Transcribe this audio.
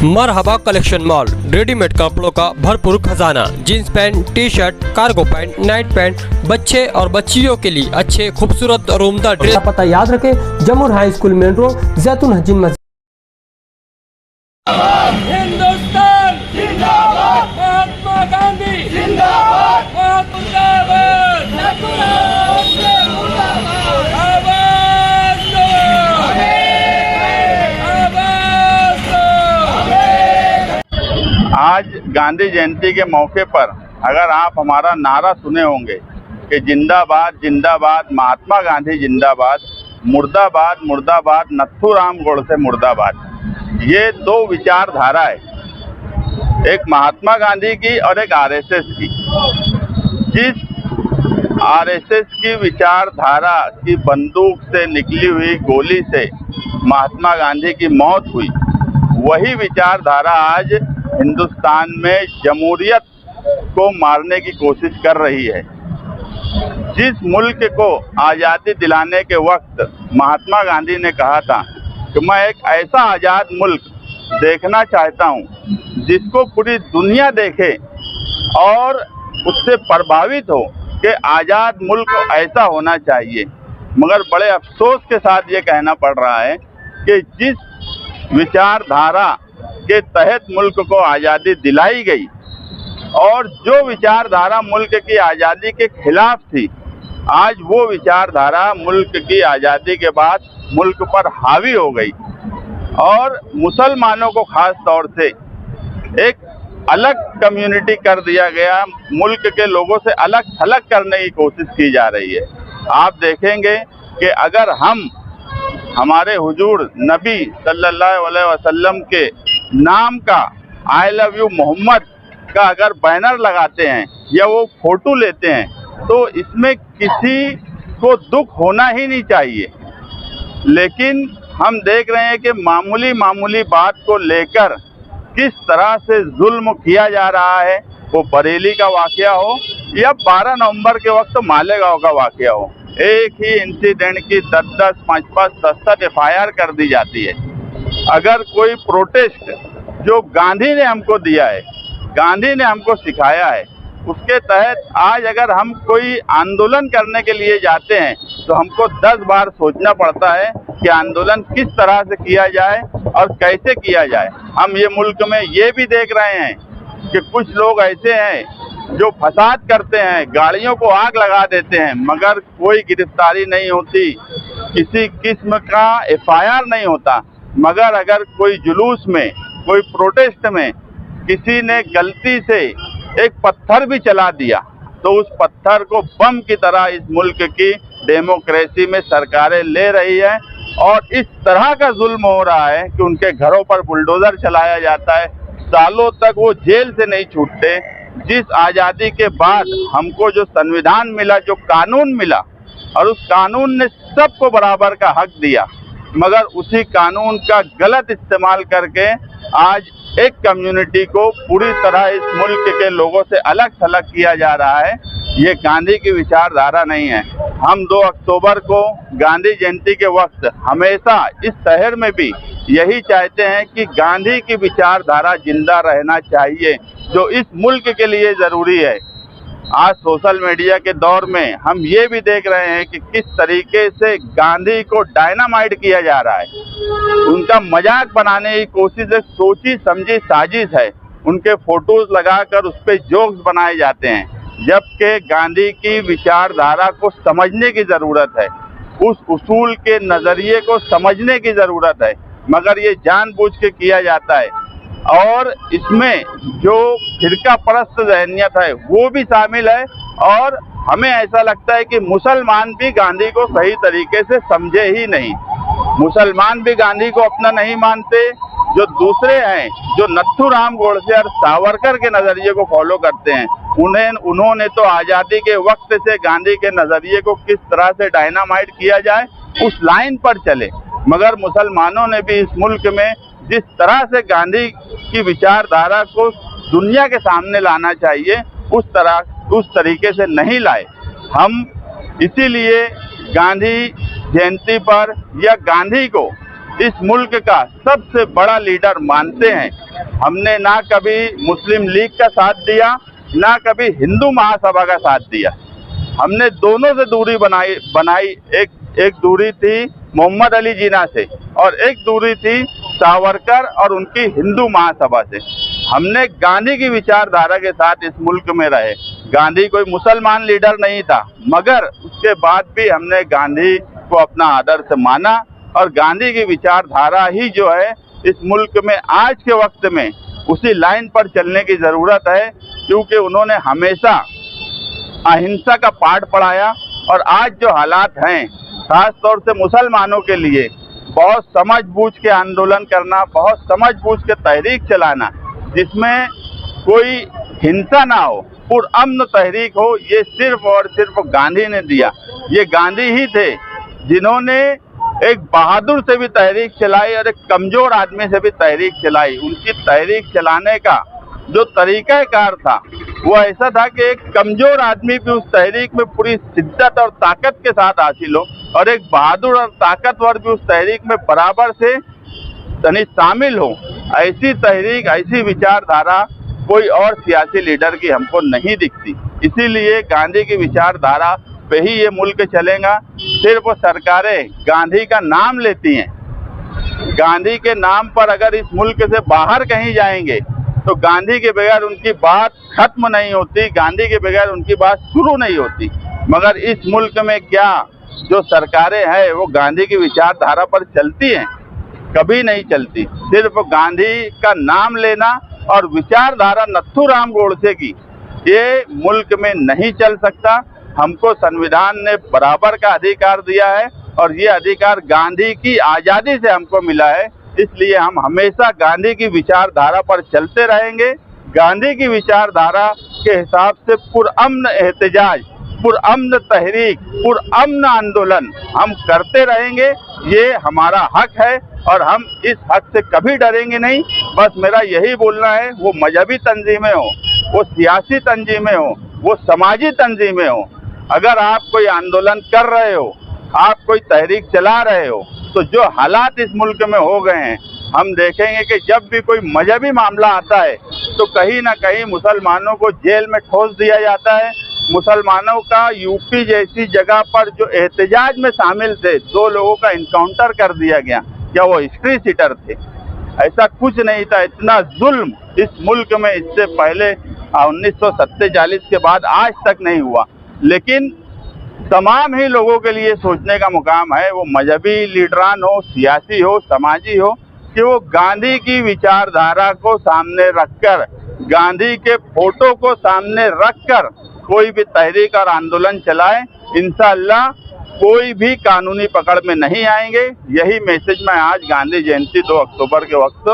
मरहबा collection mall, readymade कपड़ों का भरपूर खजाना, jeans pant, T shirt, cargo pant, night pant, बच्चे और बच्चियों के लिए अच्छे खूबसूरत और उम्दा ड्रेस। पता याद रखें, जमूर हाई स्कूल मेन रोड, जैतून हजीन मस्जिद। हिंदुस्तान जिंदाबाद, महात्मा गांधी जिंदाबाद, आज गांधी जयंती के मौके पर अगर आप हमारा नारा सुने होंगे कि जिंदाबाद जिंदाबाद महात्मा गांधी जिंदाबाद, मुर्दाबाद मुर्दाबाद नथुराम गोडसे मुर्दाबाद, ये दो विचारधारा है, एक महात्मा गांधी की और एक आरएसएस की। जिस आरएसएस की विचारधारा की बंदूक से निकली हुई गोली से महात्मा गांधी की मौत हुई, वही विचारधारा आज हिंदुस्तान में जमहूरियत को मारने की कोशिश कर रही है। जिस मुल्क को आज़ादी दिलाने के वक्त महात्मा गांधी ने कहा था कि मैं एक ऐसा आज़ाद मुल्क देखना चाहता हूं जिसको पूरी दुनिया देखे और उससे प्रभावित हो कि आज़ाद मुल्क ऐसा होना चाहिए, मगर बड़े अफसोस के साथ ये कहना पड़ रहा है कि जिस विचारधारा के तहत मुल्क को आज़ादी दिलाई गई और जो विचारधारा मुल्क की आज़ादी के खिलाफ थी, आज वो विचारधारा मुल्क की आज़ादी के बाद मुल्क पर हावी हो गई और मुसलमानों को खास तौर से एक अलग कम्युनिटी कर दिया गया, मुल्क के लोगों से अलग थलग करने की कोशिश की जा रही है। आप देखेंगे कि अगर हम हमारे हुजूर नबी सल्लल्लाहु अलैहि वसल्लम के नाम का आई लव यू मोहम्मद का अगर बैनर लगाते हैं या वो फोटो लेते हैं तो इसमें किसी को दुख होना ही नहीं चाहिए, लेकिन हम देख रहे हैं कि मामूली बात को लेकर किस तरह से जुल्म किया जा रहा है। वो बरेली का वाकया हो या 12 नवंबर के वक्त मालेगांव का वाकया हो, एक ही इंसिडेंट की 10-10, 5-5, 10-10 FIR कर दी जाती है। अगर कोई प्रोटेस्ट जो गांधी ने हमको दिया है, गांधी ने हमको सिखाया है, उसके तहत आज अगर हम कोई आंदोलन करने के लिए जाते हैं तो हमको 10 बार सोचना पड़ता है कि आंदोलन किस तरह से किया जाए और कैसे किया जाए। हम ये मुल्क में ये भी देख रहे हैं कि कुछ लोग ऐसे हैं जो फसाद करते हैं, गाड़ियों को आग लगा देते हैं, मगर कोई गिरफ्तारी नहीं होती, किसी किस्म का FIR नहीं होता। मगर अगर कोई जुलूस में, कोई प्रोटेस्ट में किसी ने गलती से एक पत्थर भी चला दिया तो उस पत्थर को बम की तरह इस मुल्क की डेमोक्रेसी में सरकारें ले रही है और इस तरह का जुल्म हो रहा है कि उनके घरों पर बुलडोजर चलाया जाता है, सालों तक वो जेल से नहीं छूटते। जिस आज़ादी के बाद हमको जो संविधान मिला, जो कानून मिला और उस कानून ने सबको बराबर का हक दिया, मगर उसी कानून का गलत इस्तेमाल करके आज एक कम्युनिटी को पूरी तरह इस मुल्क के लोगों से अलग थलग किया जा रहा है। ये गांधी की विचारधारा नहीं है। हम 2 अक्टूबर को गांधी जयंती के वक्त हमेशा इस शहर में भी यही चाहते हैं कि गांधी की विचारधारा जिंदा रहना चाहिए, जो इस मुल्क के लिए ज़रूरी है। आज सोशल मीडिया के दौर में हम ये भी देख रहे हैं कि किस तरीके से गांधी को डायनामाइट किया जा रहा है, उनका मजाक बनाने की कोशिश एक सोची समझी साजिश है। उनके फोटोज लगाकर उस पर जोक्स बनाए जाते हैं, जबकि गांधी की विचारधारा को समझने की ज़रूरत है, उस उसूल के नज़रिए को समझने की ज़रूरत है, मगर ये जानबूझ के किया जाता है। और इसमें जो फिरका परस्त ज़हनियत है वो भी शामिल है और हमें ऐसा लगता है कि मुसलमान भी गांधी को सही तरीके से समझे ही नहीं। मुसलमान भी गांधी को अपना नहीं मानते, जो दूसरे हैं जो नथुराम गोडसे और सावरकर के नज़रिए को फॉलो करते हैं, उन्होंने तो आज़ादी के वक्त से गांधी के नज़रिए को किस तरह से डायनामाइट किया जाए उस लाइन पर चले, मगर मुसलमानों ने भी इस मुल्क में जिस तरह से गांधी की विचारधारा को दुनिया के सामने लाना चाहिए उस तरीके से नहीं लाए। हम इसीलिए गांधी जयंती पर या गांधी को इस मुल्क का सबसे बड़ा लीडर मानते हैं। हमने ना कभी मुस्लिम लीग का साथ दिया, ना कभी हिंदू महासभा का साथ दिया। हमने दोनों से दूरी बनाई। एक दूरी थी मोहम्मद अली जिन्ना से और एक दूरी थी सावरकर और उनकी हिंदू महासभा से। हमने गांधी की विचारधारा के साथ इस मुल्क में रहे। गांधी कोई मुसलमान लीडर नहीं था, मगर उसके बाद भी हमने गांधी को अपना आदर्श माना और गांधी की विचारधारा ही जो है इस मुल्क में आज के वक्त में उसी लाइन पर चलने की जरूरत है, क्योंकि उन्होंने हमेशा अहिंसा का पाठ पढ़ाया। और आज जो हालात हैं, खास तौर से मुसलमानों के लिए, बहुत समझ बूझ के आंदोलन करना, बहुत समझ बूझ के तहरीक चलाना, जिसमें कोई हिंसा ना हो, पुरअमन तहरीक हो, ये सिर्फ और सिर्फ गांधी ने दिया। ये गांधी ही थे जिन्होंने एक बहादुर से भी तहरीक चलाई और एक कमजोर आदमी से भी तहरीक चलाई। उनकी तहरीक चलाने का जो तरीकाकार था वो ऐसा था कि एक कमजोर आदमी भी उस तहरीक में पूरी शिद्दत और ताकत के साथ हासिल हो और एक बहादुर और ताकतवर भी उस तहरीक में बराबर से शामिल हो। ऐसी तहरीक, ऐसी विचारधारा कोई और सियासी लीडर की हमको नहीं दिखती। इसीलिए गांधी की विचारधारा पे ही ये मुल्क चलेगा। सिर्फ सरकारें गांधी का नाम लेती हैं, गांधी के नाम पर अगर इस मुल्क से बाहर कहीं जाएंगे तो गांधी के बगैर उनकी बात खत्म नहीं होती, गांधी के बगैर उनकी बात शुरू नहीं होती। मगर इस मुल्क में क्या जो सरकारें हैं वो गांधी की विचारधारा पर चलती हैं? कभी नहीं चलती। सिर्फ गांधी का नाम लेना और विचारधारा नथुराम गोडसे की, ये मुल्क में नहीं चल सकता। हमको संविधान ने बराबर का अधिकार दिया है और ये अधिकार गांधी की आज़ादी से हमको मिला है। इसलिए हम हमेशा गांधी की विचारधारा पर चलते रहेंगे। गांधी की विचारधारा के हिसाब से पुरअमन एहतजाज, पुरअमन तहरीक, पुरअमन आंदोलन हम करते रहेंगे। ये हमारा हक है और हम इस हक से कभी डरेंगे नहीं। बस मेरा यही बोलना है, वो मजहबी तंजीमें हो, वो सियासी तंजीमें हो, वो समाजी तंजीमें हो, अगर आप कोई आंदोलन कर रहे हो, आप कोई तहरीक चला रहे हो, तो जो हालात इस मुल्क में हो गए हैं, हम देखेंगे कि जब भी कोई मजहबी मामला आता है तो कहीं ना कहीं मुसलमानों को जेल में ठोस दिया जाता है। मुसलमानों का यूपी जैसी जगह पर जो एहतजाज में शामिल थे, 2 लोगों का इनकाउंटर कर दिया गया। क्या वो हिस्ट्री सीटर थे? ऐसा कुछ नहीं था। इतना जुल्म इस मुल्क में इससे पहले 1947 के बाद आज तक नहीं हुआ। लेकिन तमाम ही लोगों के लिए सोचने का मुकाम है, वो मजहबी लीडरान हो, सियासी हो, समाजी हो, कि वो गांधी की विचारधारा को सामने रखकर, गांधी के फोटो को सामने रखकर कोई भी तहरीक और आंदोलन चलाए। इंशाअल्लाह कोई भी कानूनी पकड़ में नहीं आएंगे। यही मैसेज मैं आज गांधी जयंती 2 अक्टूबर के वक्त